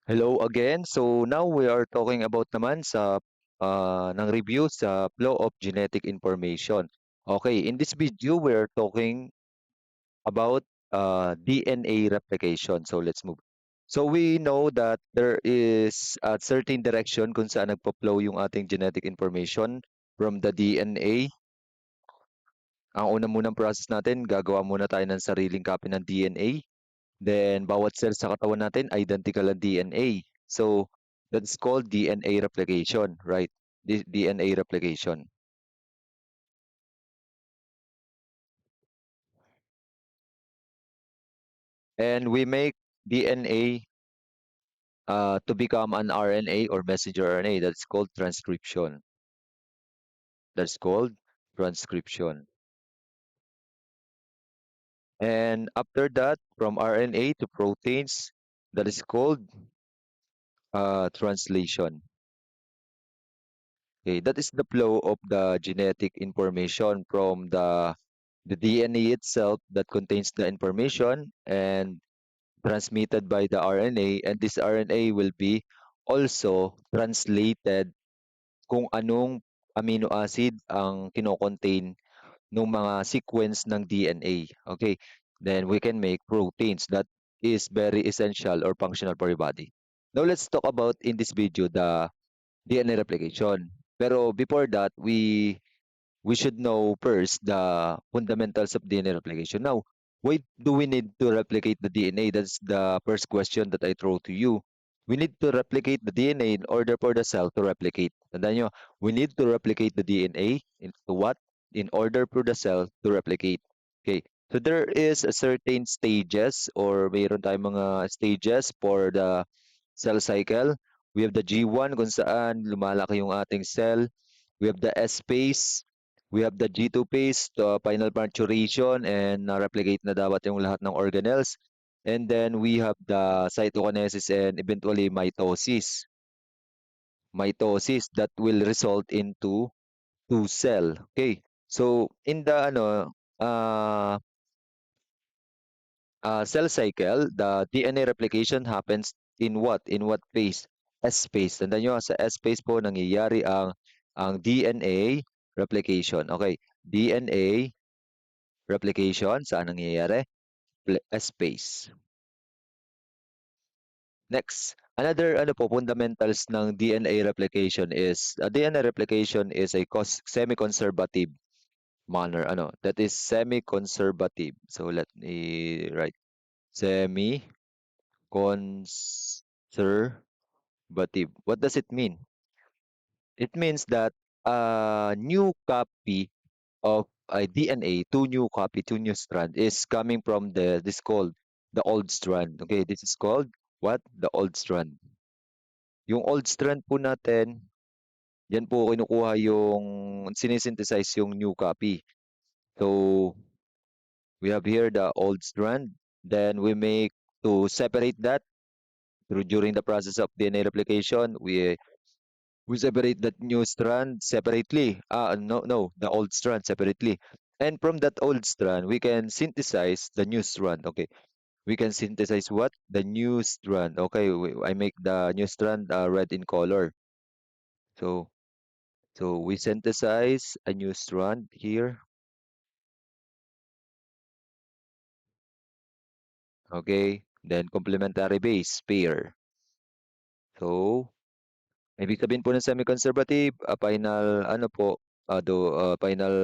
Hello again. So now we are talking about naman sa ng review sa flow of genetic information. Okay, in this video we are talking about DNA replication. So let's move. So we know that there is a certain direction kung saan nagpo-flow yung ating genetic information from the DNA. Ang una munang process natin, gagawa muna tayo ng sariling copy ng DNA. Then, bawat cell sa katawan natin, identical ang DNA. So, that's called DNA replication, right? DNA replication. And we make DNA to become an RNA or messenger RNA. That's called transcription. That's called transcription. And after that, from RNA to proteins, that is called translation. Okay, that is the flow of the genetic information from the DNA itself that contains the information and transmitted by the RNA, and this RNA will be also translated kung anong amino acid ang kino-contain ng mga sequence ng DNA. Okay, then we can make proteins that is very essential or functional for your body. Now let's talk about in this video the DNA replication. Pero before that, we should know first the fundamentals of DNA replication. Now, why do we need to replicate the DNA? That's the first question that I throw to you. We need to replicate the DNA in order for the cell to replicate. Tandaan nyo, we need to replicate the DNA into what? In order for the cell to replicate. Okay. So there is a certain stages or mayroon tayong mga stages for the cell cycle. We have the G1 kung saan lumalaki yung ating cell. We have the S phase. We have the G2 phase, the final maturation and na-replicate na dapat yung lahat ng organelles. And then we have the cytokinesis and eventually mitosis. Mitosis that will result into two cell. Okay. So in the uh, cell cycle, the DNA replication happens in what? In what phase? S phase. Tandaan nyo, sa S phase po nangyayari ang DNA replication. Okay. DNA replication, saan nangyayari? S phase. Next, another fundamentals ng DNA replication is DNA replication is a semi-conservative manner. That is semi-conservative. So let me write semi-conservative. What does it mean? It means that a new copy of a DNA, two new strand is coming from this called the old strand. Okay, this is called what? The old strand. Yung old strand po natin, yan po kinukuha yung sinisynthesize yung new copy. So we have here the old strand. Then we make to separate that during the process of DNA replication, we separate that new strand separately. No, the old strand separately. And from that old strand, we can synthesize the new strand. Okay, we can synthesize what? The new strand. Okay, I make the new strand red in color. So, so we synthesize a new strand here. Okay, then complementary base pair. So, ibig sabihin po ng semi-conservative, final final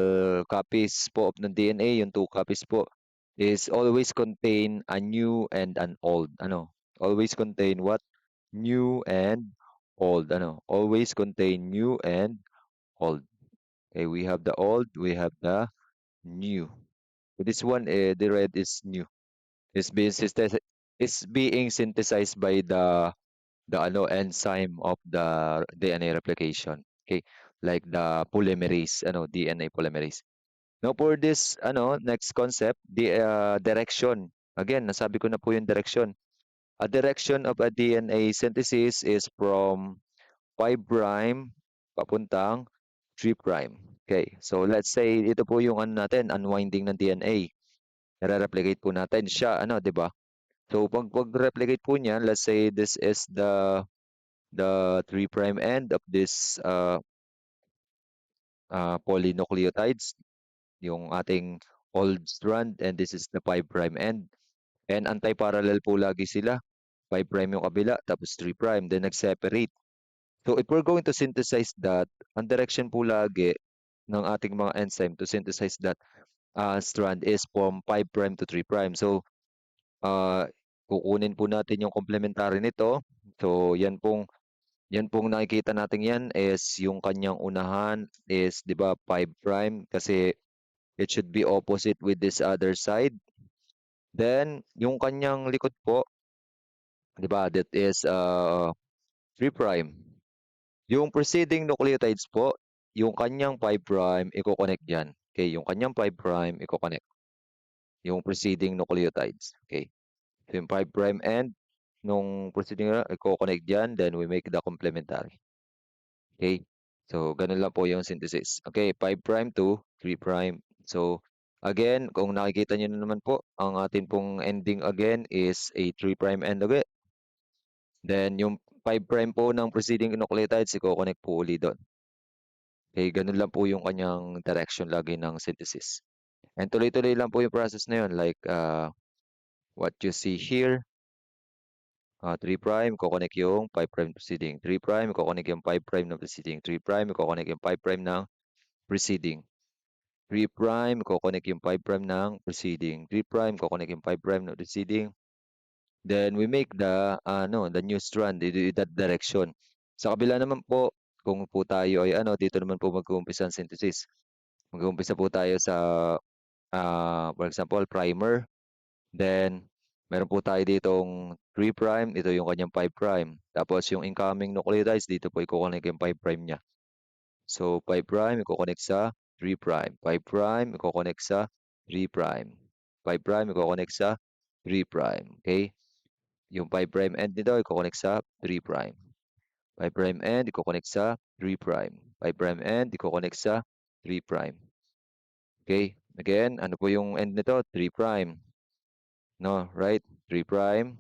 copies po of ng DNA, yung two copies po is always contain a new and an old. Always contain what? New and old. Always contain new and old. Okay, we have the old, we have the new. So this one, the red is new. It's being synthesized by the enzyme of the DNA replication. Okay, like the polymerase, DNA polymerase. Now for this next concept, the direction. Again, nasabi ko na po yung direction. A direction of a DNA synthesis is from 5' papuntang 3'. Okay, so let's say ito po yung natin, unwinding ng DNA. Nare-replicate po natin siya, 'di ba? So pag-replicate po niyan, let's say this is the 3' end of this polynucleotides, yung ating old strand, and this is the 5' end. And anti-parallel po lagi sila. 5' yung kabila, tapos 3', then nag-separate. So if we're going to synthesize that, ang direction po lagi ng ating mga enzyme to synthesize that strand is from 5' to 3'. So uh, kukunin po natin yung complementary nito. So yan pong nakikita natin yan is yung kanyang unahan is 'di ba 5' kasi it should be opposite with this other side. Then yung kanyang likod po, 'di ba, that is 3'. Yung preceding nucleotides po, yung kanyang 5' iko-connect diyan. Okay, yung kanyang 5' iko-connect yung preceding nucleotides. Okay. So yung 5' end nung preceding iko-connect diyan, then we make the complementary. Okay. So ganun lang po yung synthesis. Okay, 5' to 3'. So again, kung nakikita niyo na naman po, ang atin pong ending again is a 3' end ulit. Then yung 5' po ng preceding nucleotides iko-connect po uli doon. Okay, ganun lang po yung kanyang direction lagi ng synthesis. And tuloy-tuloy lang po yung process na yun. Like what you see here, 3', connect yung 5' preceding. 3', connect yung 5' na preceding. 3', connect yung 5' ng preceding. 3', connect yung 5' ng preceding. 3', connect yung 5' ng preceding. Then we make the new strand in that direction. Sa kabila naman po, kung po tayo ay dito naman po mag-uumpisa ang synthesis. Mag-uumpisa po tayo sa for example, primer. Then meron po tayo ditong 3', ito yung kanyang 5'. Tapos yung incoming nucleotides dito po iko-connect yung 5' niya. So 5', iko-connect sa 3'. 5', iko-connect sa 3'. 5', iko-connect sa 3'. Okay? Yung 5' end nito iko-connect sa 3'. 5' end iko-connect sa 3'. 5' end iko-connect sa 3'. Okay? Again, ano po yung end nito? 3'. No, right? 3'.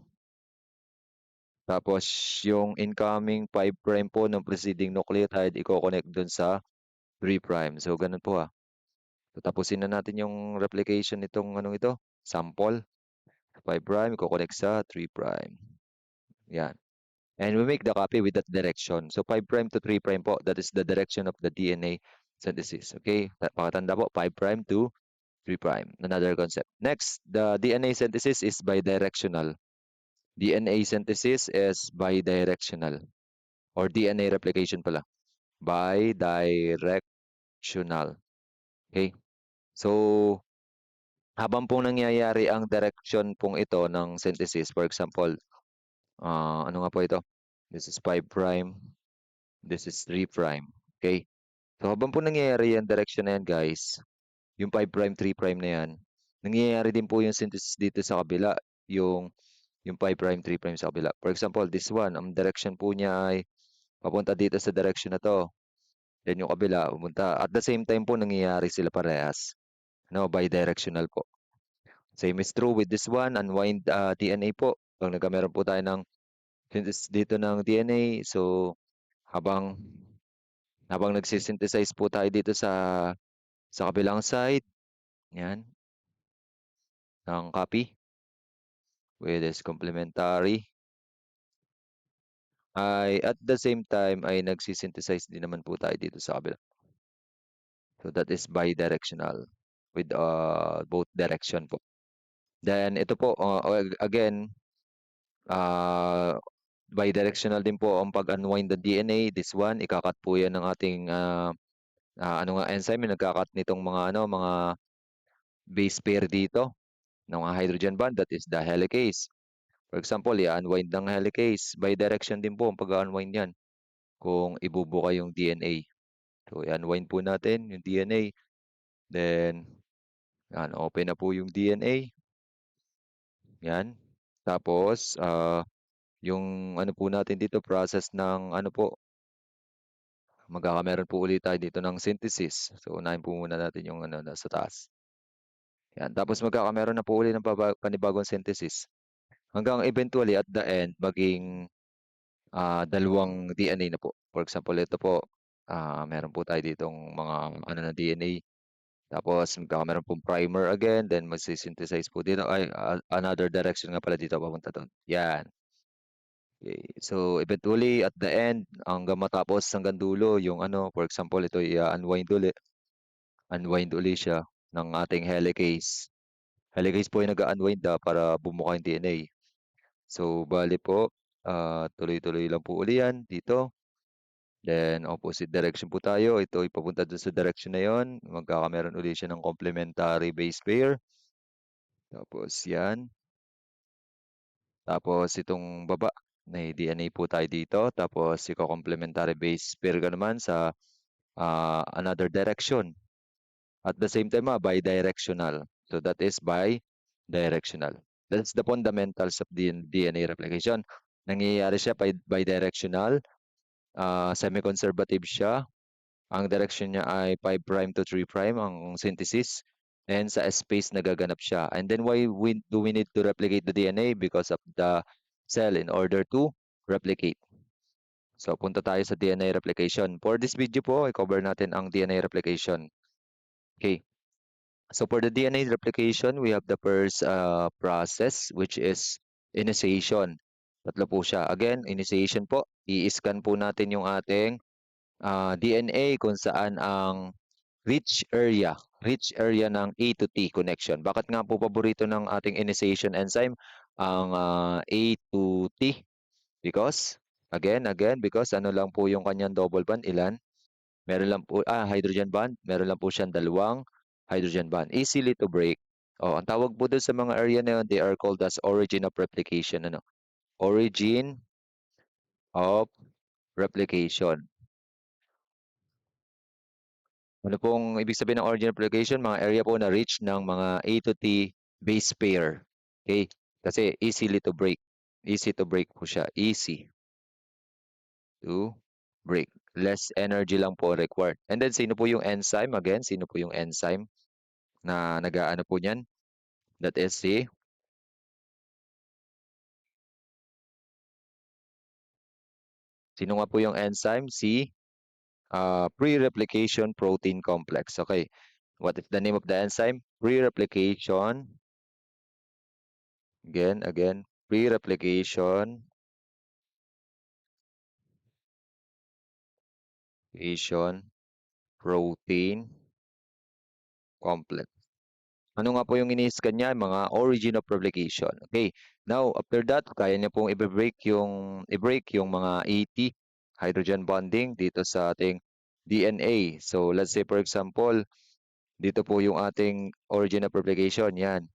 Tapos yung incoming 5' po ng preceding nucleotide iko-connect dun sa 3'. So ganun po So, tapusin na natin yung replication nitong anong ito, sample. 5' iko-connect sa 3'. Yan. And we make the copy with that direction. So 5' to 3' po, that is the direction of the DNA synthesis. Okay? Pakatanda po, 5' to 3'. Another concept. Next, the DNA synthesis is bidirectional. DNA synthesis is bidirectional. Or DNA replication pala. Bidirectional. Okay? So, habang pong nangyayari ang direction pong ito ng synthesis, for example, ano nga po ito? This is 5', this is 3'. Okay? So, habang po nangyayari ang direction na yan, guys, yung 5', 3' na yan, nangyayari din po yung synthesis dito sa kabila, yung 5', 3' sa kabila. For example, this one, ang direction po niya ay papunta dito sa direction na to. Then yung kabila, pumunta. At the same time po, nangyayari sila parehas. No, bidirectional po. Same is true with this one, unwind DNA po. Pag nagkameron po tayo ng synthesis dito ng DNA, so habang habang nagsisynthesize po tayo dito sa kabilang side, yan, ng copy with this complementary, ay at the same time ay nagsisynthesize din naman po tayo dito sa kabila. So that is bidirectional with both direction po. Then ito po, again, bidirectional din po ang pag-unwind ng DNA. This one, ikakat po yan ng ating enzyme, nagkakat nitong mga base pair dito ng mga hydrogen bond, that is the helicase. For example, i-unwind ng helicase. Bidirection din po ang pag-unwind yan kung ibubuka yung DNA. So, i-unwind po natin yung DNA. Then, yan, open na po yung DNA. Yan. Tapos, yung ano po natin dito, process ng ano po, magkakameron po ulit tayo dito ng synthesis. So, unahin po muna natin yung ano, nasa taas. Yan. Tapos magkakameron na po ulit ng panibagong synthesis. hanggang eventually at the end maging dalawang DNA na po. For example, ito po, meron po tayo ditong mga ano na DNA. Tapos magkakameron pong primer again, then magsi-synthesize po dito. Ay, another direction nga pala dito papunta doon. Yan. Okay. So eventually at the end, hanggang matapos hanggang dulo, yung ano, for example, ito i-unwind uli. Unwind uli siya ng ating helicase. Helicase po yung nag-unwind para bumuka yung DNA. So, bali po, tuloy-tuloy lang po uli yan dito. Then, opposite direction po tayo. Ito ay papunta dun sa direction na yon. Magkakameron uli siya ng complementary base pair. Tapos, yan. Tapos, itong baba, may DNA po tayo dito. Tapos, iko-complementary base pair ka naman sa another direction. At the same time, bidirectional. So, that is bidirectional. That's the fundamentals of DNA replication. Nangyayari siya bidirectional. Semi-conservative siya. Ang direction niya ay 5' to 3' ang synthesis. And sa space nagaganap siya. And then why do we need to replicate the DNA? Because of the cell in order to replicate. So punta tayo sa DNA replication. For this video po, i-cover natin ang DNA replication. Okay. So for the DNA replication, we have the first process which is initiation. Tatlo po siya. Again, initiation po. I-scan po natin yung ating DNA kung saan ang rich area ng A to T connection. Bakit nga po paborito ng ating initiation enzyme ang A to T? Because, because ano lang po yung kanyang double bond, ilan? Meron lang po, hydrogen bond, meron lang po siyang dalawang hydrogen bond. Easily to break. Oh, ang tawag po doon sa mga area na yun, they are called as origin of replication. Ano? Origin of replication. Ano pong ibig sabihin ng origin of replication? Mga area po na rich ng mga A to T base pair. Okay? Kasi easily to break. Easy to break po siya. Easy to break. Less energy lang po required. And then, sino po yung enzyme? Again, sino po yung enzyme na nag-aano po niyan? That is sino nga po yung enzyme? Pre-replication protein complex. Okay. What is the name of the enzyme? Pre-replication. Again. Pre-replication protein complex. Ano nga po yung ini-scan niya? Mga origin of replication. Okay. Now, after that, kaya niya pong i-break yung mga 80 hydrogen bonding dito sa ating DNA. So, let's say for example, dito po yung ating origin of replication. Yan.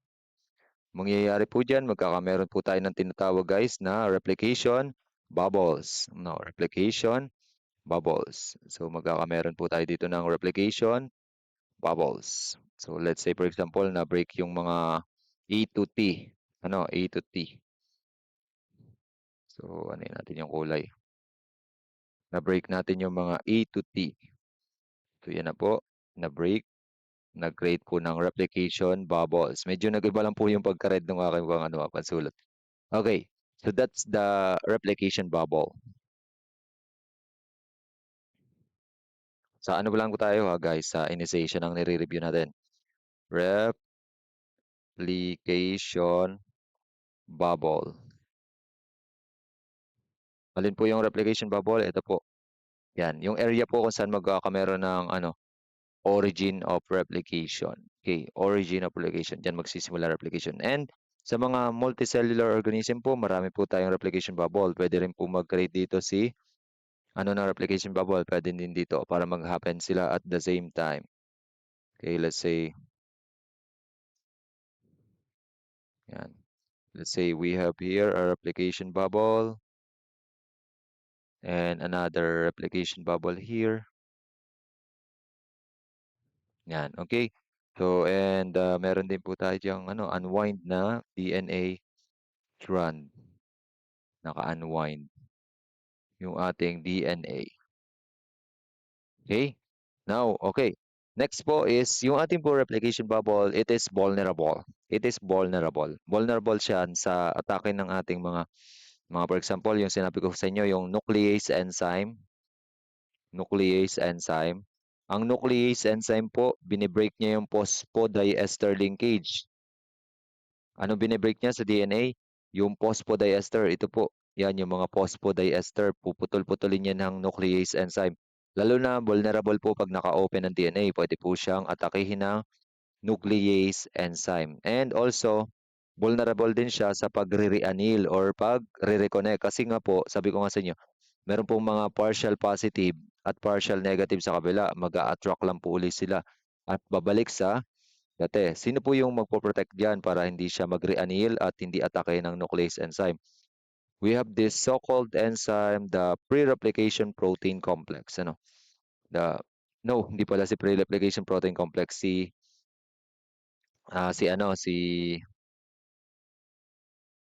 Mangyayari po dyan, magkakameron po tayo ng tinatawag guys na replication bubbles. No, replication bubbles. So, magkakameron po tayo dito ng replication bubbles. So, let's say for example, na-break yung mga A to T. Ano? A to T. So, ano natin yung kulay. Na-break natin yung mga A to T. So, yan na po. Na-break. Nag-create po ng replication bubbles. Medyo nag-iba lang po yung pagka-red ng aking pansulat. Okay. So, that's the replication bubble. Sa ano lang po tayo guys? Sa initiation ang nire-review natin. Replication bubble. Alin po yung replication bubble? Ito po. Yan. Yung area po kung saan magkakameron ng origin of replication. Okay. Origin of replication. Diyan magsisimula replication. And sa mga multicellular organism po, marami po tayong replication bubble. Pwede rin po mag-create dito na replication bubble. Pwede din dito para mag-happen sila at the same time. Okay. Let's say, yan. Let's say we have here a replication bubble and another replication bubble here. Yan, okay. So, and meron din po tayo diyang unwind na DNA strand. Naka-unwind yung ating DNA. Okay? Now, okay. Next po is yung ating po replication bubble, it is vulnerable. It is vulnerable. Vulnerable siya sa atake ng ating mga for example, yung sinabi ko sa inyo, yung nuclease enzyme. Nuclease enzyme. Ang nuclease enzyme po, binibreak niya yung phosphodiester linkage. Ano binibreak niya sa DNA? Yung phosphodiester. Ito po, yan yung mga phosphodiester. Puputol-putulin yan ng nuclease enzyme. Lalo na vulnerable po pag naka-open ang DNA. Pwede po siyang atakihin ng nuclease enzyme. And also, vulnerable din siya sa pagre-reanneal or pagre-reconnect. Kasi nga po, sabi ko nga sa inyo, meron pong mga partial positive at partial negative sa kabila. Mag-a-attract lang po ulit sila at babalik sa dati. Sino po yung magpo-protect diyan para hindi siya mag-reanneal at hindi atake ng nuclease enzyme? We have this so-called enzyme, the pre-replication protein complex. Ano? The No, hindi pala si pre-replication protein complex, si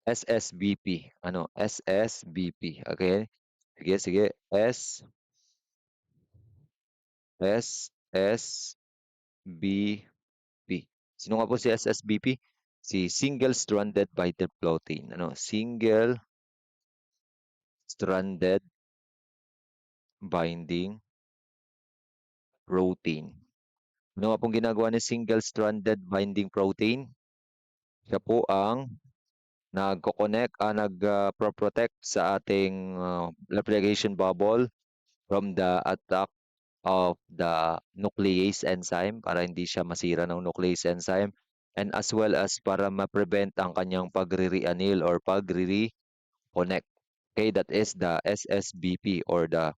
SSBP. Ano? SSBP. Okay? Sige, sige. SSBP. Sino nga po si SSBP? Si single-stranded binding protein. Ano? Single-stranded binding protein. Ano nga pong ginagawa ni single-stranded binding protein? Siya po ang nagpo-protect sa ating replication bubble from the attack of the nuclease enzyme para hindi siya masira ng nuclease enzyme and as well as para ma-prevent ang kanyang pagre-reanneal or pagre-reconnect. Okay, that is the SSBP or the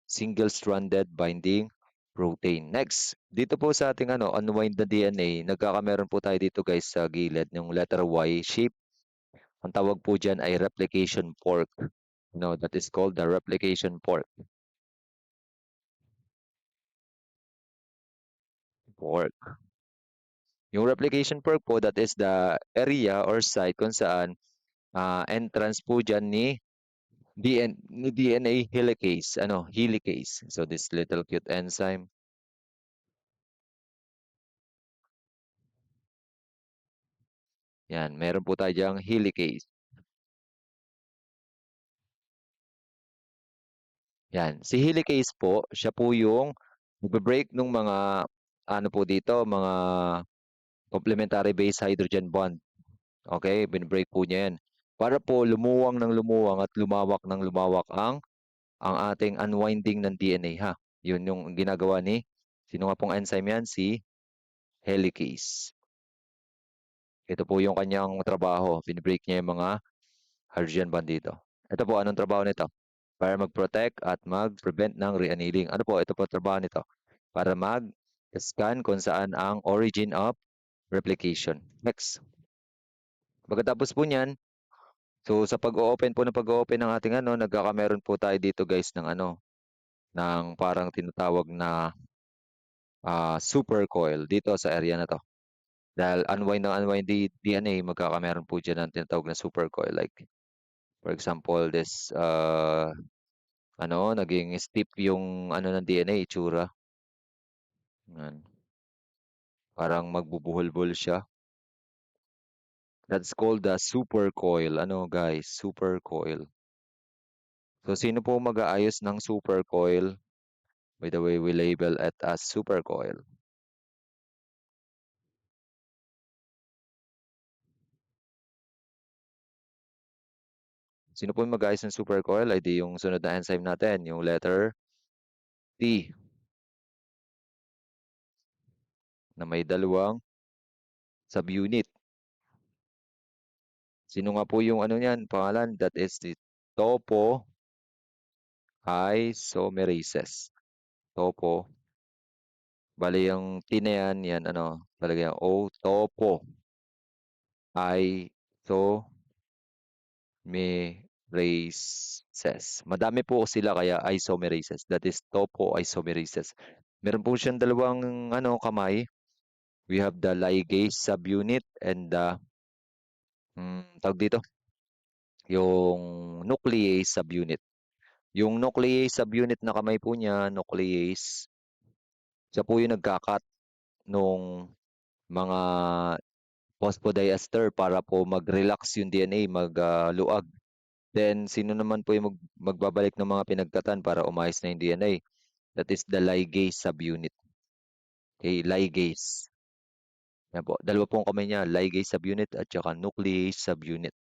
single-stranded binding protein. Next, dito po sa ating unwind na DNA, nagkakameron po tayo dito guys sa gilid ng letter Y shape. Ang tawag po dyan ay replication fork. No, that is called the replication fork. Fork. Yung replication fork po, that is the area or site kung saan entrance po dyan ni DNA helicase. Ano? Helicase. So this little cute enzyme. Yan, meron po tayo dyang helicase. Yan. Si helicase po, siya po yung break ng mga ano po dito, mga complementary base hydrogen bond. Okay, binibreak po niya yan. Para po lumuwang ng lumuwang at lumawak ng lumawak ang ating unwinding ng DNA ha. Yun yung ginagawa ni sino nga pong enzyme yan? Si helicase. Ito po yung kanyang trabaho. Binibreak niya yung mga hydrogen bond dito. Ito po, anong trabaho nito? Para mag-protect at mag-prevent ng reannealing. Ano po? Ito po trabaho nito. Para mag-scan kung saan ang origin of replication. Next. Pagkatapos po niyan, so sa pag-o-open po ng pag-o-open ng ating nagkakameron po tayo dito guys ng ng parang tinatawag na super coil dito sa area na to. Dahil unwind ng unwind DNA, magkakameron po dyan ng tinatawag na super coil. Like, for example, this, naging stiff yung ng DNA, itsura. Yan. Parang magbubuhol-buhol siya. That's called the super coil. Ano guys, super coil. So, sino po mag-aayos ng super coil? By the way, we label it as super coil. Sino po yung mag-aayos ng super coil? Ay di yung sunod na enzyme natin, yung letter T na may dalawang subunit. Sino nga po yung niyan, pangalan? That is the topo isomerases. Topo. Bali yung T na yan talaga yan, O, topo isomerases. Madami po sila kaya isomerases. That is topo isomerases. Meron po siyang dalawang kamay. We have the ligase subunit and the tawag dito, yung nuclease subunit. Yung nuclease subunit na kamay po niya, nuclease, siya po yung nagkakat nung mga phosphodiester para po mag-relax yung DNA, luag. Then, sino naman po yung magbabalik ng mga pinagkatan para umayos na yung DNA? That is the ligase subunit. Okay, ligase. Yan po. Dalawa pong kamay niya, ligase subunit at saka nuclease subunit.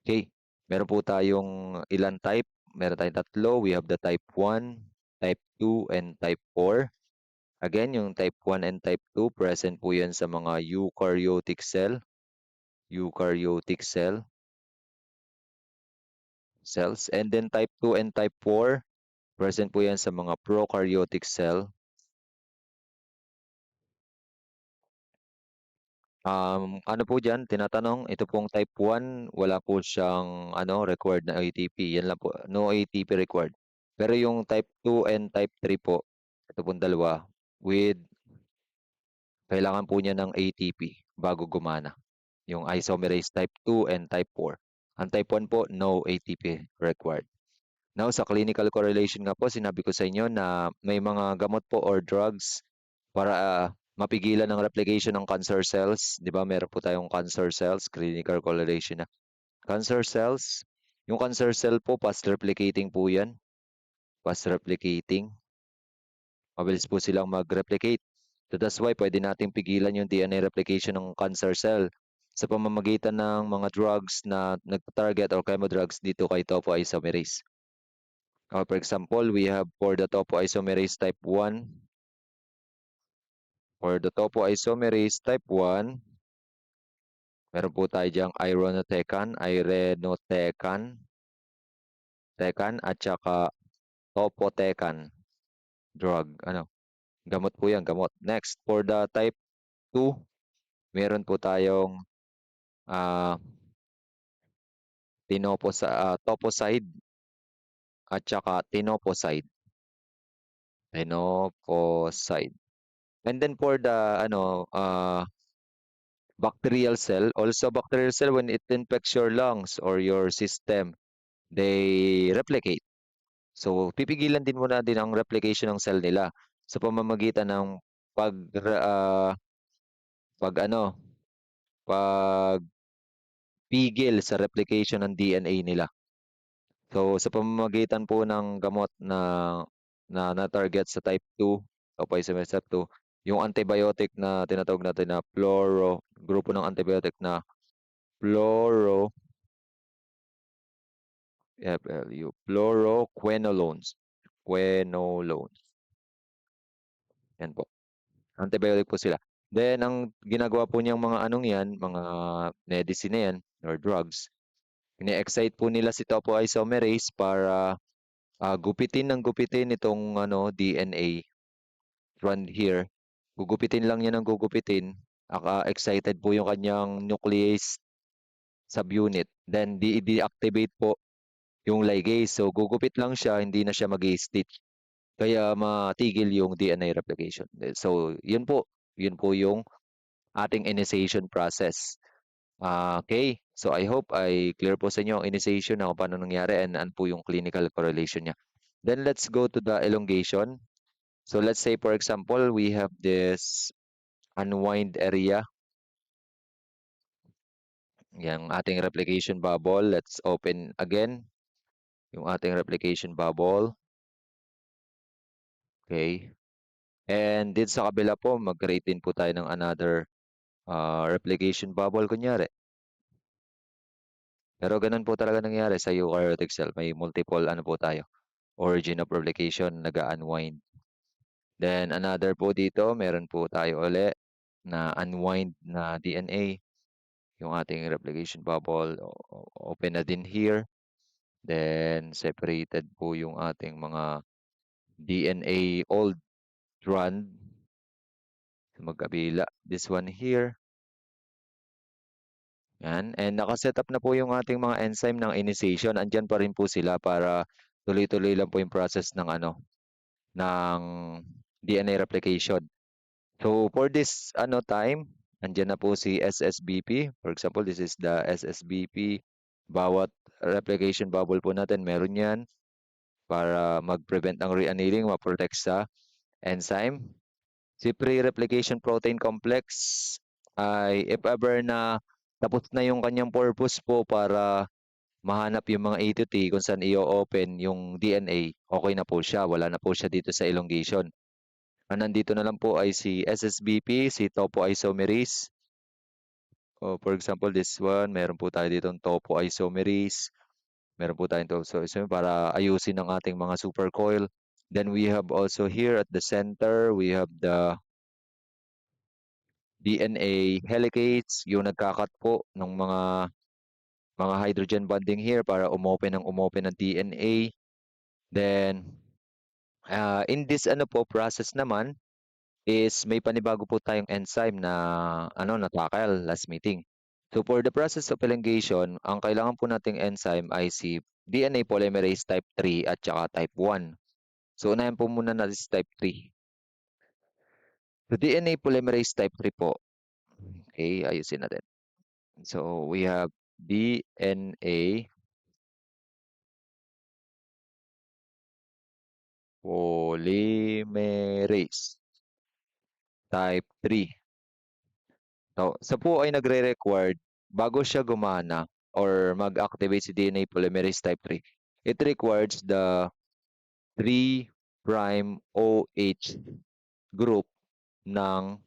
Okay. Meron po tayong ilan type? Meron tayong tatlo. We have the type 1, type 2, and type 4. Again, yung type 1 and type 2, present po yan sa mga eukaryotic cell. Eukaryotic cells. And then type 2 and type 4, present po yan sa mga prokaryotic cell. Ano po diyan, tinatanong, ito pong type 1, wala po siyang required na ATP. Yan lang po, no ATP required. Pero yung type 2 and type 3 po, ito pong dalawa, with kailangan po niya ng ATP bago gumana. Yung isomerase type 2 and type 4. Ang type 1 po, no ATP required. Now, sa clinical correlation nga po, sinabi ko sa inyo na may mga gamot po or drugs para mapigilan ang replication ng cancer cells. Di ba? Meron po tayong cancer cells, clinical correlation na. Cancer cells, yung cancer cell po, fast replicating po yan. Fast replicating. Mabilis po silang mag-replicate. So that's why pwede nating pigilan yung DNA replication ng cancer cell sa pamamagitan ng mga drugs na nagta-target or chemodrugs dito kay topoisomerase. For example, we have for the topoisomerase type 1. For the topoisomerase type 1, meron po tayo diyang tecan, at saka topotecan drug. Gamot po yan, gamot. Next, for the type 2, meron po tayong ah, toposide at saka tinoposide. Tinoposide. And then for the bacterial cell, also bacterial cell, when it infects your lungs or your system, they replicate. So, pipigilan din muna din ang replication ng cell nila sa pamamagitan ng pag ah, pag ano, pagpigil sa replication ng DNA nila. So, sa pamamagitan po ng gamot na target sa type 2 o Poisomerase type 2, yung antibiotic na tinatawag natin na grupo ng antibiotic na fluoro, fluoroquinolones. Quinolones. Yan po. Antibiotic po sila. Then, ang ginagawa po niyang mga anong yan, mga medicine na yan, or drugs, ini-excite po nila si topoisomerase para gupitin itong DNA strand here. Gugupitin lang niya ng gugupitin. Excited po yung kanyang nuclease subunit. Then, deactivate po yung ligase. So, gugupit lang siya, hindi na siya mag-stitch. Kaya matigil yung DNA replication. So, yun po. Yun po yung ating initiation process. Okay. So, I hope ay clear po sa inyo ang initiation na kung paano nangyari and ano po yung clinical correlation niya. Then, let's go to the elongation. So, let's say, for example, we have this unwind area. Yung ating replication bubble. Let's open again yung ating replication bubble. Okay. And dito sa kabila po, mag-create din po tayo ng another replication bubble kunyari. Pero ganun po talaga nangyari sa eukaryotic cell. May multiple po tayo. Origin of replication, nag-unwind. Then another po dito, meron po tayo uli na unwind na DNA. Yung ating replication bubble, open na din here. Then separated po yung ating mga DNA old strand sa magkabila. This one here. Yan. And nakaset up na po yung ating mga enzyme ng initiation. Andyan pa rin po sila para tuloy-tuloy lang po yung process ng DNA replication. So for this time, andyan na po si SSBP. For example, this is the SSBP. Bawat replication bubble po natin, meron yan para mag-prevent ng re-annealing, ma-protect sa enzyme. Si pre-replication protein complex ay if ever na tapos na yung kanyang purpose po para mahanap yung mga A to T kung saan i-open yung DNA, okay na po siya. Wala na po siya dito sa elongation. Ang nandito na lang po ay si SSBP, si topoisomerase. O for example, this one, meron po tayo ditong topoisomerase. Meron po tayong topoisomerase para ayusin ang ating mga supercoil. Then we have also here at the center, we have the DNA helicates, yung nagkakat po ng mga hydrogen bonding here para umopen ng DNA. Then, in this ano po process naman is may panibago po tayong enzyme na natakal last meeting. So for the process of elongation, ang kailangan po nating enzyme ay si DNA polymerase type 3 at saka type 1. So unahin po muna natin si type 3. So DNA polymerase type 3 po. Okay, ayusin natin. So we have DNA polymerase type 3. So, sa po ay nagre-required bago siya gumana or mag-activate si DNA polymerase type 3, it requires the 3' OH group ng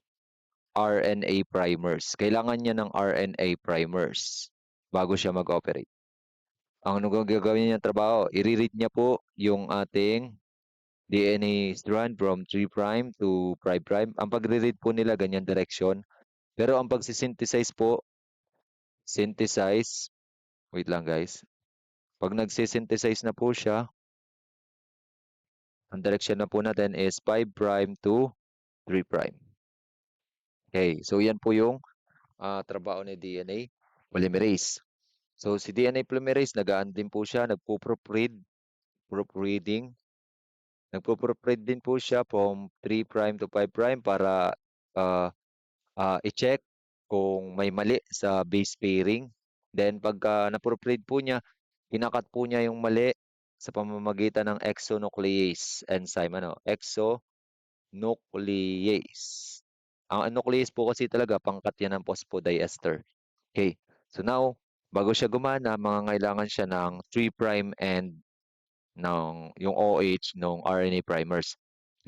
RNA primers. Kailangan niya ng RNA primers bago siya mag-operate. Ang ano gagawin niya trabaho, i-read niya po yung ating DNA strand from 3' to 5'. Ang pagre-read po nila ganyan direksyon. Pero ang pagsisynthesize po, synthesize, wait lang guys. Pag nagsisynthesize na po siya, ang direction na po natin is 5' to 3'. Okay, so yan po yung trabaho ni DNA polymerase. So si DNA polymerase, nagaan din po siya, proofreading. Nagpo-proofread din po siya from 3' to 5' para uh, i-check kung may mali sa base pairing. Then pagka na-proofread po niya, kinakat po niya yung mali sa pamamagitan ng exonuclease enzyme, exonuclease. Ang nuclease po kasi talaga pangkat yan ng phosphodiester. Okay. So now, bago siya gumana, mangangailangan siya ng 3' and ng yung OH ng RNA primers.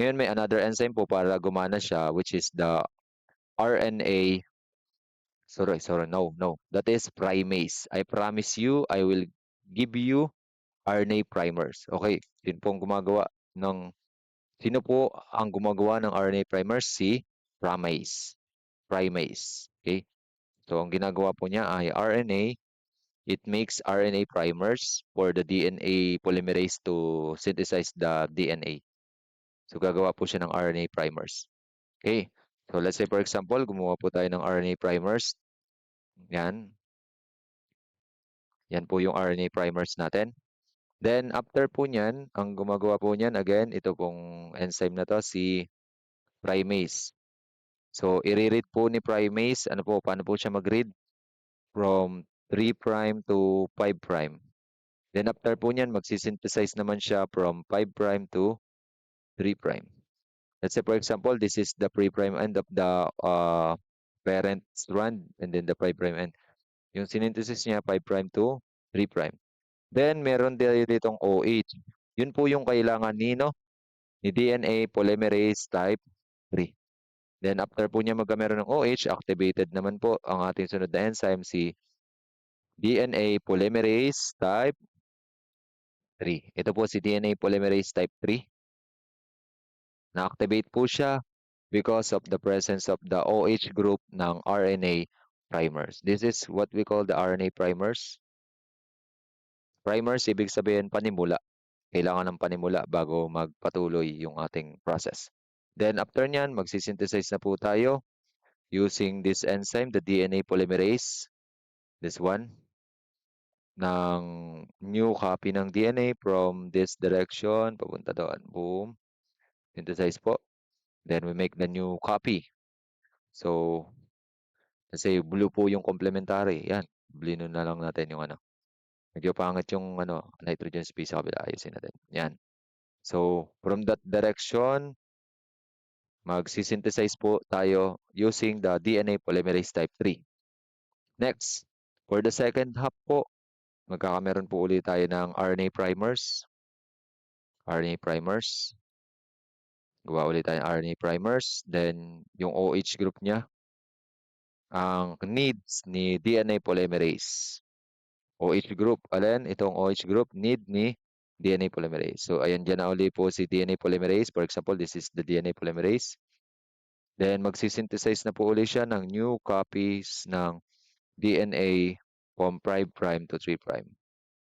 Ngayon may another enzyme po para gumana siya which is the RNA. Sorry, no. That is primase. I promise you, I will give you RNA primers. Okay, sino po ang gumagawa ng RNA primers? Si primase. Primase. Okay? So, ang ginagawa po niya ay RNA. It makes RNA primers for the DNA polymerase to synthesize the DNA. So, gagawa po siya ng RNA primers. Okay. So, let's say for example, gumawa po tayo ng RNA primers. Yan. Yan po yung RNA primers natin. Then, after po niyan, ang gumagawa po niyan, again, ito pong enzyme na to, si primase. So, i-read po ni primase, paano po siya mag-read? From 3' to 5'. Then, after po niyan, magsisynthesize naman siya from 5' to 3'. Let's say, for example, this is the 3' end of the parent strand and then the 5' end. Yung synthesis niya, 5' to 3'. Then, meron din ditong OH. Yun po yung kailangan ni DNA polymerase type 3. Then, after po niya magkameron ng OH, activated naman po ang ating sunod na enzyme, si DNA polymerase type 3. Ito po si DNA polymerase type 3. Na-activate po siya because of the presence of the OH group ng RNA primers. This is what we call the RNA primers. Primers, ibig sabihin panimula. Kailangan ng panimula bago magpatuloy yung ating process. Then after nyan, magsisynthesize na po tayo using this enzyme, the DNA polymerase. This one. Ng new copy ng DNA from this direction, papunta doon. Boom. Synthesize po. Then we make the new copy. So, let's say blue po yung complementary. Yan. Blue na lang natin yung Medyo pangit yung nitrogen space sa kabila. Ayusin natin. Yan. So, from that direction, Magsisynthesize po tayo using the DNA polymerase type 3. Next, for the second half po, magkakameron po ulit tayo ng RNA primers. RNA primers. Gawa ulit tayo ng RNA primers. Then, yung OH group niya, ang needs ni DNA polymerase. OH group. Alin? Itong OH group, need ni DNA polymerase. So, ayan dyan na ulit po si DNA polymerase. For example, this is the DNA polymerase. Then, magsisynthesize na po ulit siya ng new copies ng DNA from 5' to 3'.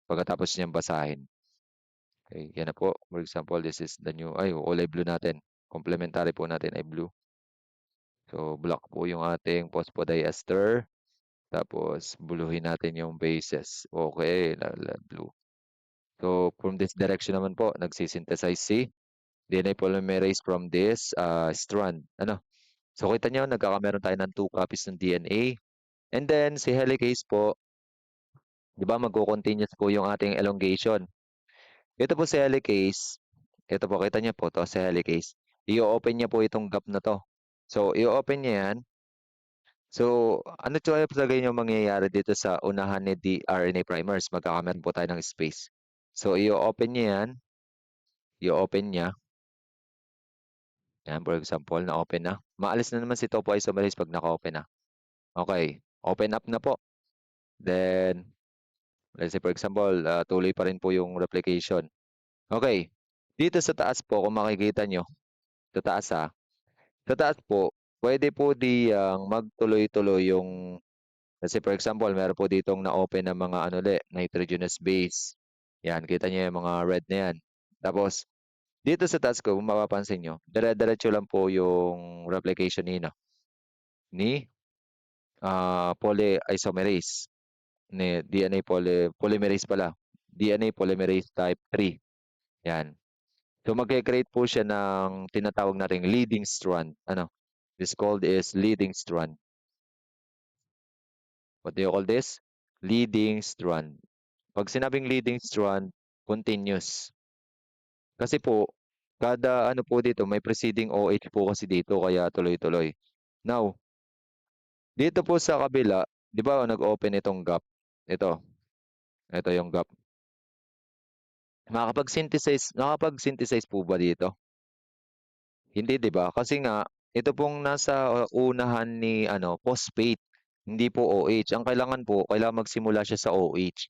Pagkatapos niyang basahin. Okay, yan na po. For example, this is the new, ay, kulay blue natin. Complementary po natin ay blue. So, black po yung ating phosphodiester. Tapos, buluhin natin yung bases. Okay, blue. So, from this direction naman po, nagsisynthesize si DNA polymerase from this strand. Ano? So, kita nyo, nagkakameron tayo ng 2 copies ng DNA. And then, si helicase po, di ba, magko-continuous po yung ating elongation. Ito po si helicase. Ito po, kita niyo po to sa helicase. I-open niya po itong gap na to. So, i-open niya yan. So, ano sa tingin niyo mangyayari dito sa unahan ni RNA primers? Magkakameron po tayo ng space. So, i-open niya yan. I-open niya. Yan, for example, na-open na. Maalis na naman si topoisomerase pag naka-open na. Okay. Open up na po. Then, let's say for example, tuloy pa rin po yung replication. Okay. Dito sa taas po, kung makikita nyo, sa taas ha, sa taas po, pwede po magtuloy-tuloy yung, kasi for example, meron po ditong na-open na mga nitrogenous base. Yan, kita niyo yung mga red na yan. Tapos, dito sa taas ko, kung mapapansin nyo, dire-diretso lang po yung replication ni polyisomerase, ni DNA polymerase pala. DNA polymerase type 3. Yan. So, magke-create po siya ng tinatawag nating leading strand. Ano? This called is leading strand. What do you call this? Leading strand. Pag sinabing leading strand, continuous. Kasi po, kada ano po dito, may preceding OH po kasi dito, kaya tuloy-tuloy. Now, dito po sa kabila, di ba nag-open itong gap? Ito yung gap. Nakapag-synthesize po ba dito? Hindi, 'di ba? Kasi nga ito pong nasa unahan ni phosphate, hindi po OH. Ang kailangan magsimula siya sa OH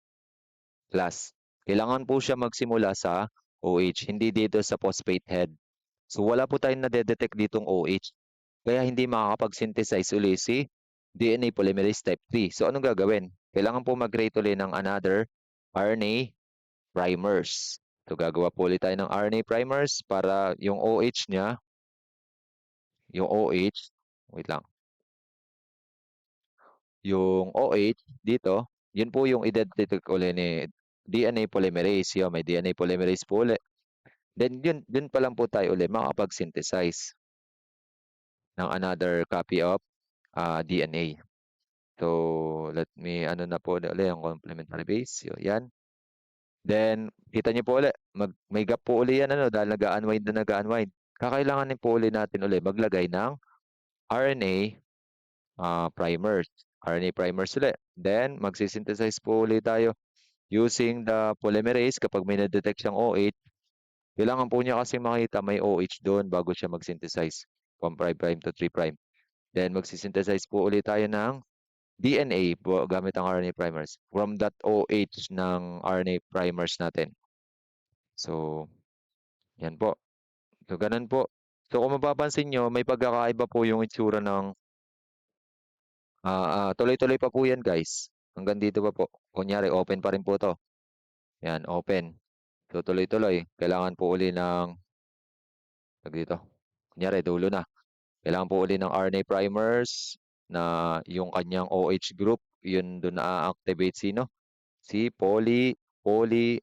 plus. Kailangan po siya magsimula sa OH, hindi dito sa phosphate head. So wala po tayong nade-detect ditong OH. Kaya hindi makakapag-synthesize uli si DNA polymerase type 3. So anong gagawin? Kailangan po mag-create uli ng another RNA primers. So gagawa po ulit tayo ng RNA primers para yung OH niya, yung OH, wait lang, yung OH dito, yun po yung i-detect ulit ni DNA polymerase. Yun, may DNA polymerase po ulit. Then yun pa lang po tayo ulit makapag-synthesize ng another copy of DNA. So, let me, na po ulit yung complementary base. Yan. Then, kita niyo po ulit, may gap po ulit yan, dahil nag-unwind na nag-unwind. Kakailanganin po ulit natin ulit maglagay ng RNA primers. RNA primers ulit. Then, magsisynthesize po ulit tayo using the polymerase kapag may na-detect siyang OH. Kailangan po niya kasi makita may OH doon bago siya mag-synthesize from 5' to 3'. Then, magsisynthesize po ulit tayo ng DNA po gamit ang RNA primers from that OH ng RNA primers natin. So, yan po. So, ganun po. So, kung mapapansin nyo, may pagkakaiba po yung itsura ng tuloy-tuloy pa po yan, guys. Hanggang dito pa po. Kunyari, open pa rin po to. Yan, open. So, tuloy-tuloy. Kailangan po uli ng, dito. Kunyari, dulo na. Kailangan po uli ng RNA primers na yung kanyang OH group, yun doon na-activate si polymerase,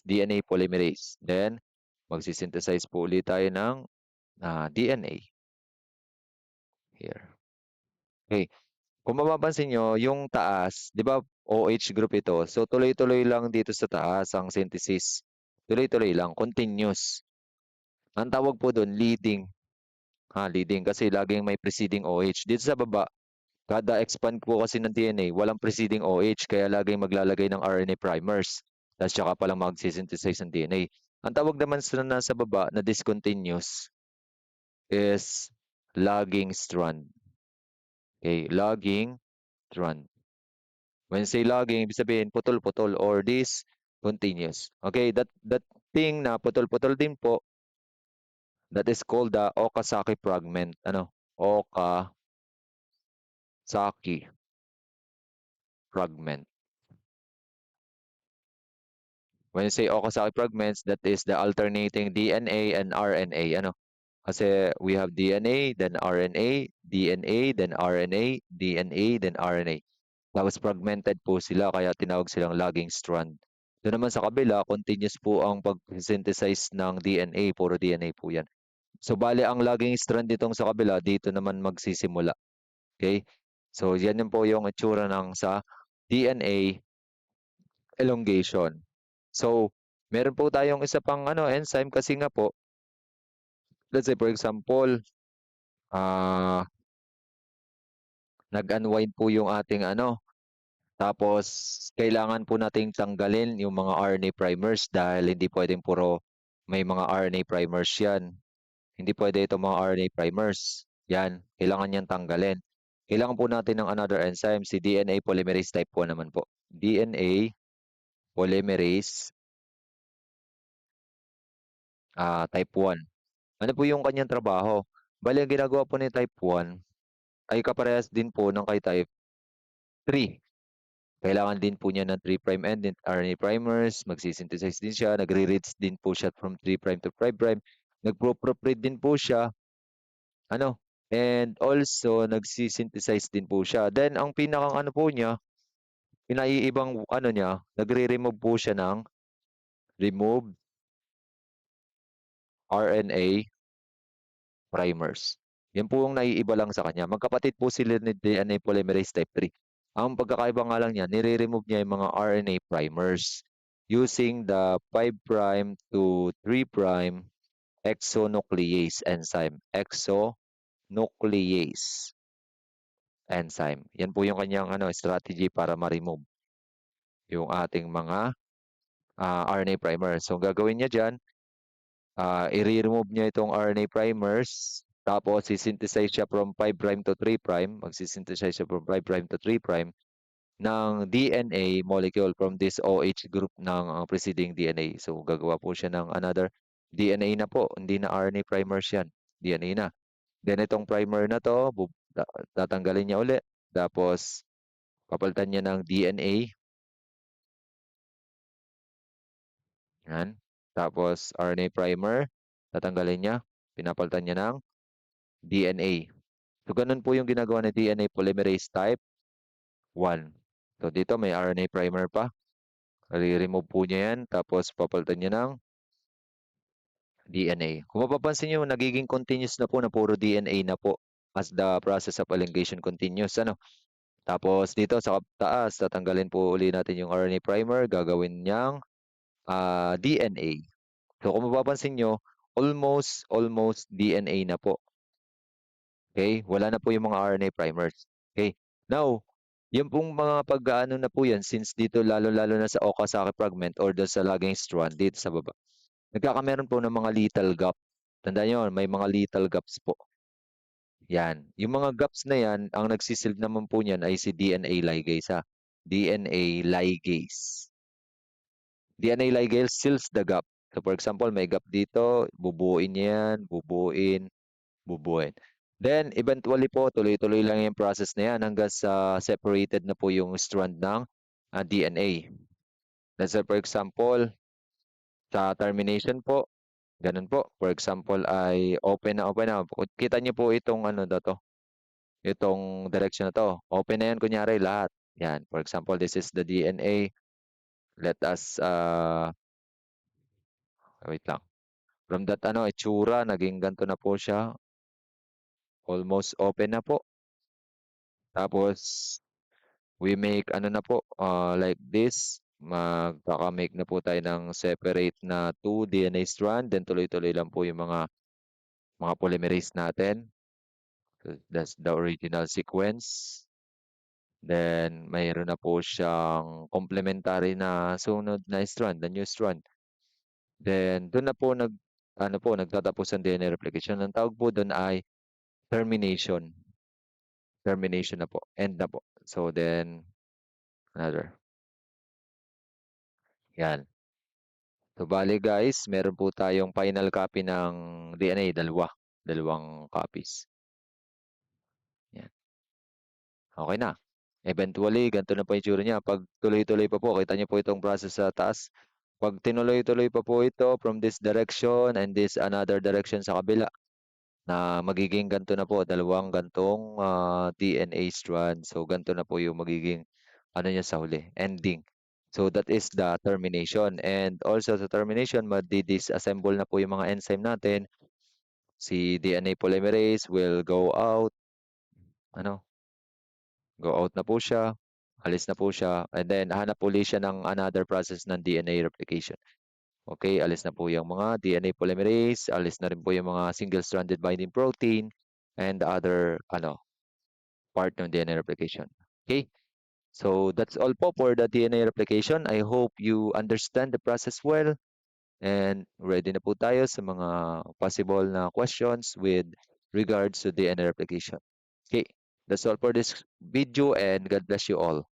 DNA polymerase. Then, magsisynthesize po ulit tayo ng DNA. Here. Okay. Kung mapapansin nyo, yung taas, di ba OH group ito? So, tuloy-tuloy lang dito sa taas ang synthesis. Tuloy-tuloy lang, continuous. Ang tawag po do'n leading, leading kasi laging may preceding OH. Dito sa baba, kada expand po kasi ng DNA, walang preceding OH kaya laging maglalagay ng RNA primers. Tapos tsaka pa lang magsisynthesize ng DNA. Ang tawag naman sa nasa baba na discontinuous is lagging strand. Okay, lagging strand. When say logging, ibig sabihin putol-putol or discontinuous. Okay, that thing na putol-putol din po, that is called the Okazaki fragment. Ano? Okazaki fragment. When you say Okazaki fragments, that is the alternating DNA and RNA. Ano? Kasi we have DNA, then RNA, DNA, then RNA, DNA, then RNA. Tapos fragmented po sila kaya tinawag silang lagging strand. Doon naman sa kabila, continuous po ang pag-synthesize ng DNA, puro DNA po yan. So bale ang lagging strand ditong sa kabila, dito naman magsisimula. Okay? So yan yun po yung itsura ng sa DNA elongation. So meron po tayong isa pang enzyme kasi nga po, let's say for example, ah nag-unwind po yung ating tapos kailangan po nating tanggalin yung mga RNA primers dahil hindi puwedeng puro may mga RNA primers 'yan. Hindi puwede itong mga RNA primers, 'yan, kailangan niyang tanggalin. Kailangan po natin ng another enzyme, si DNA polymerase type 1 naman po. DNA polymerase, type 1. Ano po yung kanyang trabaho? Bale ang ginagawa po ni type 1 ay kaparehas din po ng kay type 3. Kailangan din po niya ng 3' end din RNA primers, magsi-synthesize din siya, nagre-reads din po siya from 3' to 5', nagpro-proofread din po siya, and also nagsi-synthesize din po siya. Then ang pinakang po niya, pinaiibang niya, nagre-remove po siya ng remove RNA primers. Yan po yung naiiba lang sa kanya. Magkapatid po sila ni DNA polymerase type 3. Ang pagkakaiba nga lang niya, nire-remove niya yung mga RNA primers using the 5' to 3' exonuclease enzyme. Exonuclease enzyme. Yan po yung kanyang strategy para ma-remove yung ating mga RNA primers. So, ang gagawin niya dyan, i-remove niya itong RNA primers, tapos sisynthesize siya from 5' to 3', magsisynthesize siya from 5' to 3' ng DNA molecule from this OH group ng preceding DNA. So, gagawa po siya ng another DNA na po, hindi na RNA primers yan, DNA na. Then, itong primer na to, tatanggalin niya uli, tapos papalitan niya ng DNA, yan. Tapos, RNA primer, tatanggalin niya, pinapalitan niya ng DNA. So, ganun po yung ginagawa ni DNA polymerase type 1. So, dito may RNA primer pa. I-remove po niya yan. Tapos, papalitan niya ng DNA. Kung mapapansin niyo, nagiging continuous na po na puro DNA na po as the process of elongation continues. Tapos, dito sa taas, tatanggalin po uli natin yung RNA primer. Gagawin niyang DNA. So, kung mapapansin niyo, almost DNA na po. Okay? Wala na po yung mga RNA primers. Okay? Now, yung pong mga pag-aano na po yan, since dito lalo-lalo na sa Okazaki fragment or doon sa laging strand dito sa baba, nagkakameron po ng mga little gap. Tandaan nyo, may mga little gaps po. Yan. Yung mga gaps na yan, ang nagsisilb naman po niyan ay si DNA ligase ha. DNA ligase. DNA ligase seals the gap. So for example, may gap dito, bubuuin niya yan, bubuin. Then, eventually po, tuloy-tuloy lang yung process na yan hanggang sa separated na po yung strand ng DNA. Let's say, for example, sa termination po, ganun po. For example, ay open na, open na. Kita niyo po itong itong direction na to. Open na yan, kunyari, lahat. Yan. For example, this is the DNA. Let us, wait lang. From that, itsura, naging ganito na po siya. Almost open na po. Tapos, we make na po, like this. magkaka-make na po tayo ng separate na 2 DNA strand, then tuloy-tuloy lang po yung mga polymerase natin. So, that's the original sequence. Then, mayroon na po siyang complementary na sunod na strand, the new strand. Then, doon na po nagtatapos ang DNA replication. Ang tawag po doon ay termination. Termination na po. End na po. So, then, another. Yan. So, bale guys, meron po tayong final copy ng DNA, dalawang copies. Yan. Okay na. Eventually, ganito na po yung itsura niya. Pag tuloy-tuloy pa po, kita niyo po itong process sa taas. Pag tinuloy-tuloy pa po ito from this direction and this another direction sa kabila, na magiging ganito na po, dalawang gantong DNA strand. So, ganito na po yung magiging ano niya sa huli, ending. So, that is the termination. And also sa termination, madi-disassemble na po yung mga enzyme natin. Si DNA polymerase will go out, ano, go out na po siya, alis na po siya, and then hanap uli siya ng another process ng DNA replication. Okay, alis na po yung mga DNA polymerase, alis na rin po yung mga single-stranded binding protein, and the other, part ng DNA replication. Okay, so that's all po for the DNA replication. I hope you understand the process well, and ready na po tayo sa mga possible na questions with regards to DNA replication. Okay, that's all for this video, and God bless you all.